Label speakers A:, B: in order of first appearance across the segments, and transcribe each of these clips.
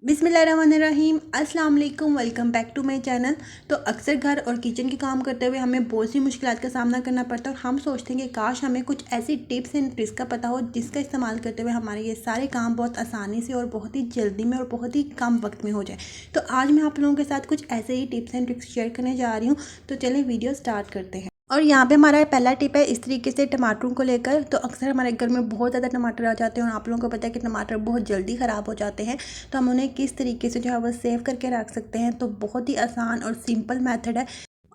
A: बिस्मिल्लाहिर्रहमानिर्रहीम, अस्सलाम वालेकुम। Welcome back to my channel. तो अक्सर घर और किचन के काम करते हुए हमें बहुत सी मुश्किलात का सामना करना पड़ता है और हम सोचते हैं कि काश हमें कुछ ऐसी टिप्स एंड ट्रिक्स का पता हो जिसका इस्तेमाल करते हुए हमारे ये सारे काम बहुत आसानी से और बहुत ही जल्दी में और बहुत ही कम वक्त में हो जाए। तो आज मैं आप लोगों के साथ कुछ ऐसे ही टिप्स एंड ट्रिक्स शेयर करने जा रही हूँ। तो चलिए वीडियो स्टार्ट करते हैं। और यहाँ पे हमारा पहला टिप है इस तरीके से टमाटरों को लेकर। तो अक्सर हमारे घर में बहुत ज़्यादा टमाटर आ जाते हैं और आप लोगों को पता है कि टमाटर बहुत जल्दी ख़राब हो जाते हैं। तो हम उन्हें किस तरीके से जो है वो सेव करके रख सकते हैं, तो बहुत ही आसान और सिंपल मेथड है।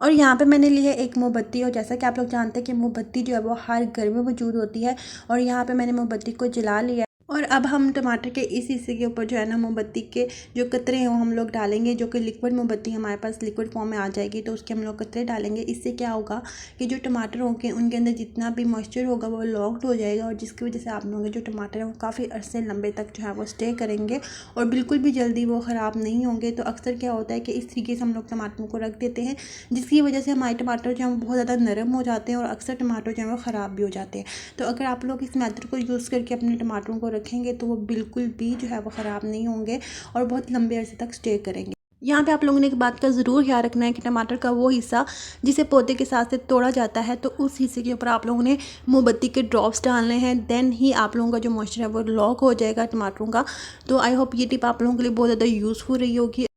A: और यहाँ पे मैंने ली है एक मोमबत्ती, और जैसा कि आप लोग जानते हैं कि मोमबत्ती जो है वो हर घर में मौजूद होती है। और यहाँ पे मैंने मोमबत्ती को जला लिया है। और अब हम टमाटर के इस हिस्से के ऊपर जो है ना मोमबत्ती के जो कतरे हैं वो हम लोग डालेंगे, जो कि लिक्विड मोमबत्ती हमारे पास लिक्विड फॉर्म में आ जाएगी। तो उसके हम लोग कतरे डालेंगे। इससे क्या होगा कि जो टमाटर होंगे उनके अंदर जितना भी मॉइस्चर होगा वो लॉक्ड हो जाएगा, और जिसकी वजह से आप लोगों के जो टमाटर हैं वो काफ़ी अरसे लंबे तक जो है वो स्टे करेंगे और बिल्कुल भी जल्दी वो ख़राब नहीं होंगे। तो अक्सर क्या होता है कि इस तरीके से हम लोग टमाटरों को रख देते हैं, जिसकी वजह से हमारे टमाटर जो हैं वो बहुत ज़्यादा नरम हो जाते हैं और अक्सर टमाटर जो है वो ख़राब भी हो जाते हैं। तो अगर आप लोग इस मेथड को यूज़ करके अपने टमाटरों को रखेंगे तो वो बिल्कुल भी जो है वो ख़राब नहीं होंगे और बहुत लंबे अरसे तक स्टे करेंगे। यहाँ पे आप लोगों ने एक बात का ज़रूर ख्याल रखना है कि टमाटर का वो हिस्सा जिसे पौधे के साथ से तोड़ा जाता है, तो उस हिस्से के ऊपर आप लोगों ने मोमबत्ती के ड्रॉप्स डालने हैं। देन ही आप लोगों का जो मॉइस्चर है वो लॉक हो जाएगा टमाटरों का। तो आई होप ये टिप आप लोगों के लिए बहुत ज़्यादा यूज़फुल रही होगी।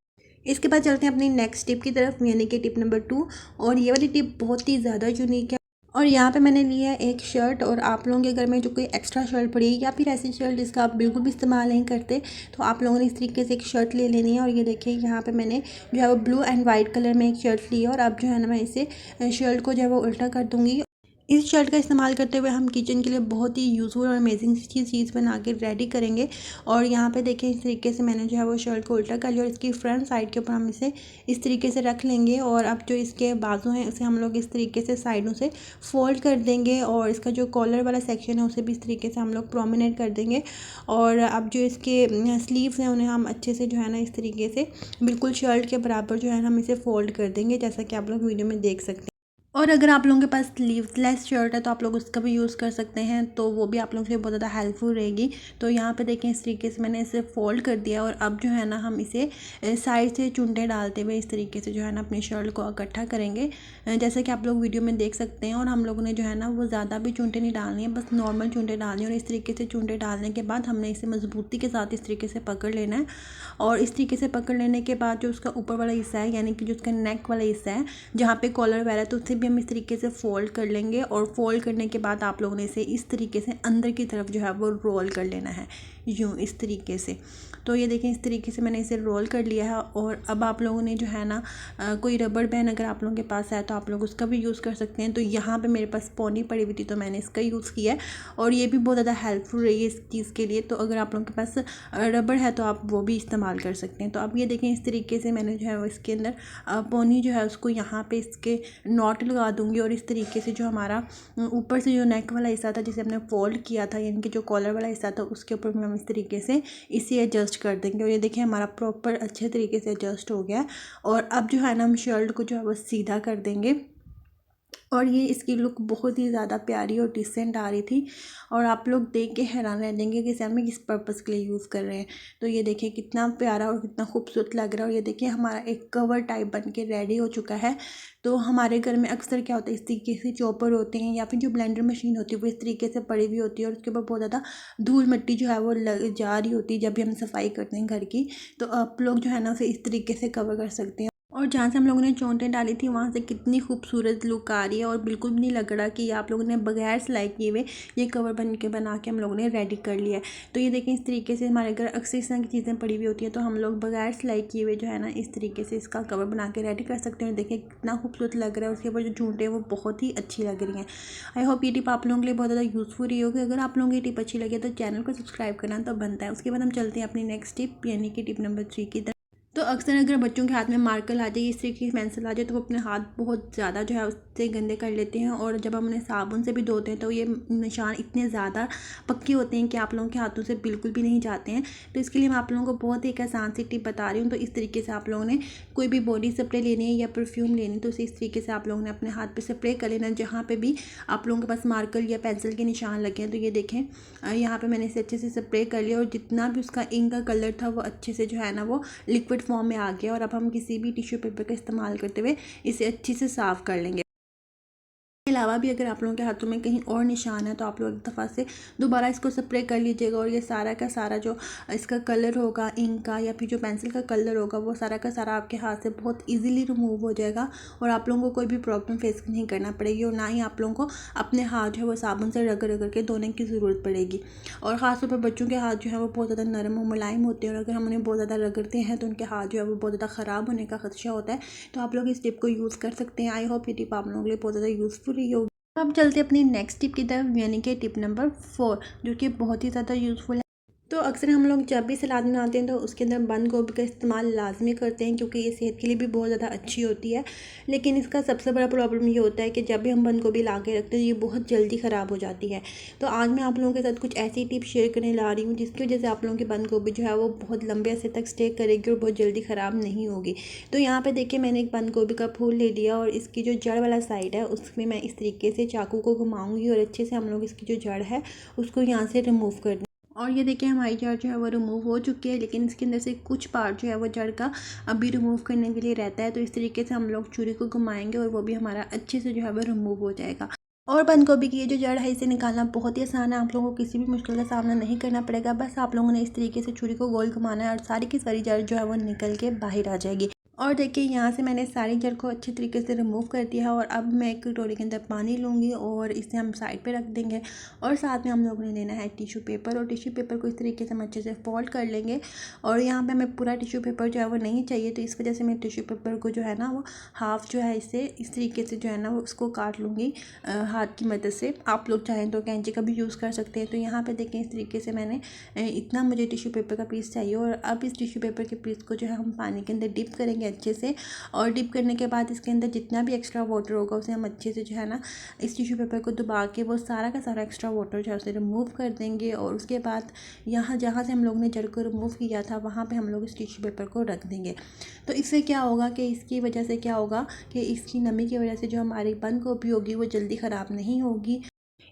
A: इसके बाद चलते हैं अपनी नेक्स्ट टिप की तरफ, यानी कि टिप नंबर 2। और ये वाली टिप बहुत ही ज़्यादा यूनिक है। और यहाँ पे मैंने लिया है एक शर्ट, और आप लोगों के घर में जो कोई एक्स्ट्रा शर्ट पड़ी है या फिर ऐसी शर्ट जिसका आप बिल्कुल भी इस्तेमाल नहीं करते, तो आप लोगों ने इस तरीके से एक शर्ट ले लेनी है। और ये देखिए यहाँ पे मैंने जो है वो ब्लू एंड वाइट कलर में एक शर्ट ली है, और अब जो है ना मैं इसे शर्ट को जो है वो उल्टा कर दूँगी। इस शर्ट का इस्तेमाल करते हुए हम किचन के लिए बहुत ही यूज़फुल और अमेजिंग चीज़ बना के रेडी करेंगे। और यहाँ पे देखें इस तरीके से मैंने जो है वो शर्ट को उल्टा कर लिया, और इसकी फ्रंट साइड के ऊपर हम इसे इस तरीके से रख लेंगे। और अब जो इसके बाजू हैं उसे हम लोग इस तरीके से साइडों से फोल्ड कर देंगे, और इसका जो कॉलर वाला सेक्शन है उसे भी इस तरीके से हम लोग प्रोमिनेट कर देंगे। और अब जो इसके स्लीव्स हैं उन्हें हम अच्छे से जो है ना इस तरीके से बिल्कुल शर्ट के बराबर जो है ना हम इसे फोल्ड कर देंगे, जैसा कि आप लोग वीडियो में देख सकते हैं। और अगर आप लोगों के पास स्लीवलेस शर्ट है तो आप लोग उसका भी यूज़ कर सकते हैं, तो वो भी आप लोगों के लिए बहुत ज़्यादा हेल्पफुल रहेगी। तो यहाँ पे देखें इस तरीके से मैंने इसे फोल्ड कर दिया, और अब जो है ना हम इसे साइड से चुंडे डालते हुए इस तरीके से जो है ना अपनी शर्ट को इकट्ठा करेंगे, जैसे कि आप लोग वीडियो में देख सकते हैं। और हम लोगों ने जो है ना वो ज़्यादा भी चुंडे नहीं डालनी है, बस नॉर्मल चुंडे डालनी है। और इस तरीके से चुंडे डालने के बाद हमने इसे मजबूती के साथ इस तरीके से पकड़ लेना है। और इस तरीके से पकड़ लेने के बाद जो उसका ऊपर वाला हिस्सा है, यानी कि जो उसका नेक वाला हिस्सा है जहाँ पे कॉलर वाला है, तो उसे भी हम इस तरीके से फोल्ड कर लेंगे। और फोल्ड करने के बाद आप लोगों ने इसे इस तरीके से अंदर की तरफ जो है वो रोल कर लेना है, यूँ इस तरीके से। तो ये देखें इस तरीके से मैंने इसे रोल कर लिया है। और अब आप लोगों ने जो है ना कोई रबड़ बैंड अगर आप लोगों के पास है तो आप लोग उसका भी यूज़ कर सकते हैं। तो यहाँ पे मेरे पास पौनी पड़ी हुई थी तो मैंने इसका यूज़ किया है, और ये भी बहुत ज़्यादा हेल्पफुल रही है इस चीज़ के लिए। तो अगर आप लोगों के पास रबड़ है तो आप वो भी इस्तेमाल कर सकते हैं। तो अब ये देखें इस तरीके से मैंने जो है वो इसके अंदर पौनी जो है उसको यहाँ पे इसके नॉट लगा दूँगी, और इस तरीके से जो हमारा ऊपर से जो नेक वाला हिस्सा था जिसे हमने फोल्ड किया था, यानी कि जो कॉलर वाला हिस्सा था, उसके ऊपर भी हम इस तरीके से इसे एडजस्ट कर देंगे। और ये देखिए हमारा प्रॉपर अच्छे तरीके से एडजस्ट हो गया है। और अब जो है ना हम शर्ट को जो है वो सीधा कर देंगे, और ये इसकी लुक बहुत ही ज़्यादा प्यारी और डिसेंट आ रही थी। और आप लोग देख के हैरान रह जाएंगे कि इसे हमें किस पर्पज़ के लिए यूज़ कर रहे हैं। तो ये देखिए कितना प्यारा और कितना खूबसूरत लग रहा है। और ये देखिए हमारा एक कवर टाइप बन के रेडी हो चुका है। तो हमारे घर में अक्सर क्या होता है, इस तरीके से चॉपर होते हैं या फिर जो ब्लेंडर मशीन होती है वो इस तरीके से पड़ी हुई होती है, और उसके ऊपर बहुत ज़्यादा धूल मिट्टी जो है वो लग जा रही होती है जब भी हम सफाई करते हैं घर की। तो आप लोग जो है ना उसे इस तरीके से कवर कर सकते हैं। और जहाँ से हम लोगों ने चोंटें डाली थी वहाँ से कितनी खूबसूरत लुक आ रही है, और बिल्कुल भी नहीं लग रहा कि आप लोगों ने बगैर सिलाई किए हुए ये कवर बना के हम लोगों ने रेडी कर लिया है। तो ये देखें इस तरीके से हमारे घर अक्सर इस तरह की चीज़ें पड़ी हुई होती हैं, तो हम लोग बगैर सिलाई किए हुए जो है ना इस तरीके से इसका कवर बना के रेडी कर सकते हैं। देखिए कितना खूबसूरत लग रहा है, उसके ऊपर जो चूंटें हैं वो बहुत ही अच्छी लग रही हैं। आई होप ये टिप आप लोगों के लिए बहुत ज़्यादा यूज़फुल रही होगी। अगर आप लोगों की टिप अच्छी लगे तो चैनल को सब्सक्राइब करना तो बनता है। उसके बाद हम चलते हैं अपनी नेक्स्ट टिप, यानी कि टिप नंबर 3 की तरफ। तो अक्सर अगर बच्चों के हाथ में मार्कर आ जाए, इस तरीके की पेंसिल आ जाए, तो वो अपने हाथ बहुत ज़्यादा जो है उससे गंदे कर लेते हैं। और जब हम उन्हें साबुन से भी धोते हैं तो ये निशान इतने ज़्यादा पक्के होते हैं कि आप लोगों के हाथों से बिल्कुल भी नहीं जाते हैं। तो इसके लिए मैं आप लोगों को बहुत ही एक आसान सी टिप बता रही हूँ। तो इस तरीके से आप लोगों ने कोई भी बॉडी स्प्रे लेनी है या परफ्यूम लेनी है, तो इस तरीके से आप लोगों ने अपने हाथ पर स्प्रे कर लेना है जहाँ पर भी आप लोगों के पास मार्कर या पेंसिल के निशान लगे हैं। तो ये देखें, यहाँ पर मैंने इसे अच्छे से स्प्रे कर लिया और जितना भी उसका इंक का कलर था वो अच्छे से जो है ना वो लिक्विड फॉर्म में आ गया। और अब हम किसी भी टिश्यू पेपर का इस्तेमाल करते हुए इसे अच्छे से साफ़ कर लेंगे। इसके अलावा भी अगर आप लोगों के हाथों में कहीं और निशान है तो आप लोग एक दफ़ा से दोबारा इसको स्प्रे कर लीजिएगा और ये सारा का सारा जो इसका कलर होगा इंक का या फिर जो पेंसिल का कलर होगा वो सारा का सारा आपके हाथ से बहुत इजीली रिमूव हो जाएगा और आप लोगों को कोई भी प्रॉब्लम फेस नहीं करना पड़ेगी और ना ही आप लोगों को अपने हाथ जो है वो साबुन से रगड़ रगड़ के धोने की ज़रूरत पड़ेगी। और ख़ासतौर पर बच्चों के हाथ जो है वो बहुत ज़्यादा नरम और मुलायम होते हैं और अगर हम उन्हें बहुत ज़्यादा रगड़ते हैं तो उनके हाथ जो है वो बहुत ज़्यादा ख़राब होने का खदशा होता है। तो आप लोग इस टिप को यूज़ कर सकते हैं। आई होप ये टिप आप लोगों के लिए बहुत ज़्यादा यूज़फुल रही होगी। अब चलते अपनी नेक्स्ट टिप की तरफ, यानी कि टिप नंबर 4, जो कि बहुत ही ज़्यादा यूज़फुल है। तो अक्सर हम लोग जब भी सलाद बनाते हैं तो उसके अंदर बंद गोभी का इस्तेमाल लाजमी करते हैं क्योंकि ये सेहत के लिए भी बहुत ज़्यादा अच्छी होती है। लेकिन इसका सबसे बड़ा प्रॉब्लम ये होता है कि जब भी हम बंद गोभी ला के रखते हैं ये बहुत जल्दी ख़राब हो जाती है। तो आज मैं आप लोगों के साथ कुछ ऐसी टिप शेयर करने ला रही हूँ जिसकी वजह से आप लोगों की बंद गोभी जो है वो बहुत लंबे अरसे तक स्टे करेगी और बहुत जल्दी ख़राब नहीं होगी। तो यहाँ पर देखिए, मैंने एक बंद गोभी का फूल ले लिया और इसकी जो जड़ वाला साइड है उसमें मैं इस तरीके से चाकू को घुमाऊँगी और अच्छे से हम लोग इसकी जो जड़ है उसको यहाँ से रिमूव कर दें। और ये देखिए, हमारी जड़ जो है वो रिमूव हो चुकी है, लेकिन इसके अंदर से कुछ पार्ट जो है वो जड़ का अभी रिमूव करने के लिए रहता है। तो इस तरीके से हम लोग छुरी को घुमाएंगे और वो भी हमारा अच्छे से जो है वो रिमूव हो जाएगा। और बंद गोभी की ये जो जड़ है इसे निकालना बहुत ही आसान है। आप लोगों को किसी भी मुश्किल का सामना नहीं करना पड़ेगा। बस आप लोगों ने इस तरीके से छुरी को गोल घुमाना है और सारी की सारी जड़ जो है वो निकल के बाहर आ जाएगी। और देखिए, यहाँ से मैंने सारी जड़ को अच्छे तरीके से रिमूव कर दिया है। और अब मैं एक कटोरी के अंदर पानी लूँगी और इसे हम साइड पे रख देंगे। और साथ में हम लोगों ने लेना है टिश्यू पेपर और टिश्यू पेपर को इस तरीके से हम अच्छे से फोल्ड कर लेंगे। और यहाँ पे हमें पूरा टिश्यू पेपर जो है वो नहीं चाहिए, तो इस वजह से मैं टिश्यू पेपर को जो है ना वो हाफ़ जो है इससे इस तरीके से जो है ना वो उसको काट लूँगी हाथ की मदद से। आप लोग चाहें तो कैंची का भी यूज़ कर सकते हैं। तो यहाँ पर देखें, इस तरीके से मैंने इतना मुझे टिश्यू पेपर का पीस चाहिए। और अब इस टिश्यू पेपर के पीस को जो है हम पानी के अंदर डिप करेंगे अच्छे से। और डिप करने के बाद इसके अंदर जितना भी एक्स्ट्रा वाटर होगा उसे हम अच्छे से जो है ना इस टिश्यू पेपर को दबा के वो सारा का सारा एक्स्ट्रा वाटर जो है उसे रिमूव कर देंगे। और उसके बाद यहाँ जहाँ से हम लोग ने जड़ को रिमूव किया था वहाँ पे हम लोग इस टिश्यू पेपर को रख देंगे। तो इससे क्या होगा कि इसकी वजह से क्या होगा कि इसकी नमी की वजह से जो हमारी बंद गोभी होगी वो जल्दी ख़राब नहीं होगी।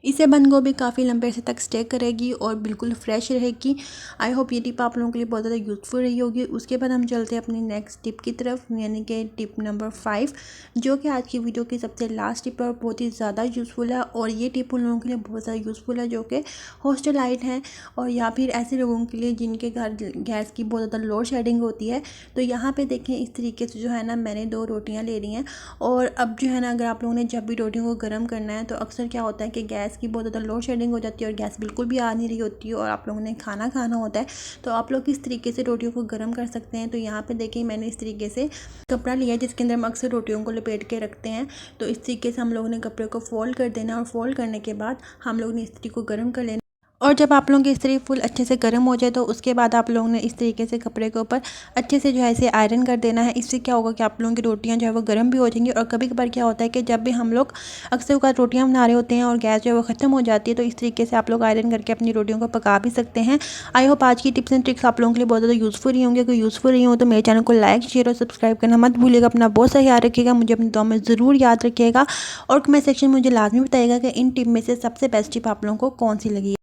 A: इसे बंद गोभी काफ़ी लंबे अरसे तक स्टे करेगी और बिल्कुल फ्रेश रहेगी। आई होप ये टिप आप लोगों के लिए बहुत ज़्यादा यूज़फुल रही होगी। उसके बाद हम चलते हैं अपनी नेक्स्ट टिप की तरफ, यानी कि टिप नंबर 5, जो कि आज की वीडियो की सबसे लास्ट टिप है और बहुत ही ज़्यादा यूज़फुल है। और ये टिप उन लोगों के लिए बहुत ज़्यादा यूज़फुल है जो कि हॉस्टलाइट हैं और या फिर ऐसे लोगों के लिए जिनके घर गैस की बहुत ज़्यादा लोड शेडिंग होती है। तो यहाँ पर देखें, इस तरीके से जो है ना मैंने 2 रोटियाँ ले ली हैं। और अब जो है ना, अगर आप लोगों ने जब भी रोटियों को गर्म करना है तो अक्सर क्या होता है कि गैस की बहुत ज़्यादा लोड शेडिंग हो जाती है और गैस बिल्कुल भी आ नहीं रही होती है और आप लोगों ने खाना खाना होता है। तो आप लोग इस तरीके से रोटियों को गर्म कर सकते हैं। तो यहाँ पे देखिए, मैंने इस तरीके से कपड़ा लिया है जिसके अंदर हम अक्सर रोटियों को लपेट के रखते हैं। तो इस तरीके से हम लोगों ने कपड़े को फोल्ड कर देना और फोल्ड करने के बाद हम लोगों ने इस्त्री को गर्म कर लेना। और जब आप लोगों की इस्त्री फुल अच्छे से गर्म हो जाए तो उसके बाद आप लोगों ने इस तरीके से कपड़े के ऊपर अच्छे से जो है इसे आयरन कर देना है। इससे क्या होगा कि आप लोगों की रोटियां जो है वो गर्म भी हो जाएंगी। और कभी कभार क्या होता है कि जब भी हम लोग अक्सर रोटियां बना रहे होते हैं और गैस जो है वो ख़त्म हो जाती है, तो इस तरीके से आप लोग आयरन करके अपनी रोटियों को पका भी सकते हैं। आई होप आज की टिप्स एंड ट्रिक्स आप लोगों के लिए बहुत ज़्यादा यूज़फुल रही होंगे। अगर यूज़फुल रही हो तो मेरे चैनल को लाइक, शेयर और सब्सक्राइब करना मत भूलिएगा। अपना बहुत सा ख्याल रखिएगा, मुझे अपनी दुआ में ज़रूर याद रखिएगा। और कमेंट सेक्शन में मुझे लाजमी बताइएगा कि इन टिप में से सबसे बेस्ट टिप आप लोगों को कौन सी लगी।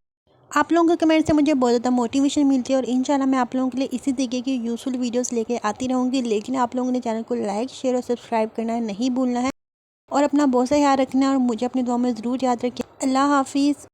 A: आप लोगों के कमेंट से मुझे बहुत ज़्यादा मोटिवेशन मिलती है और इंशाल्लाह मैं आप लोगों के लिए इसी तरीके की यूज़फुल वीडियोस लेके आती रहूँगी। लेकिन आप लोगों ने चैनल को लाइक, शेयर और सब्सक्राइब करना नहीं भूलना है और अपना बहुत सा ख्याल रखना है और मुझे अपनी दुआ में ज़रूर याद रखिए। अल्लाह हाफिज़।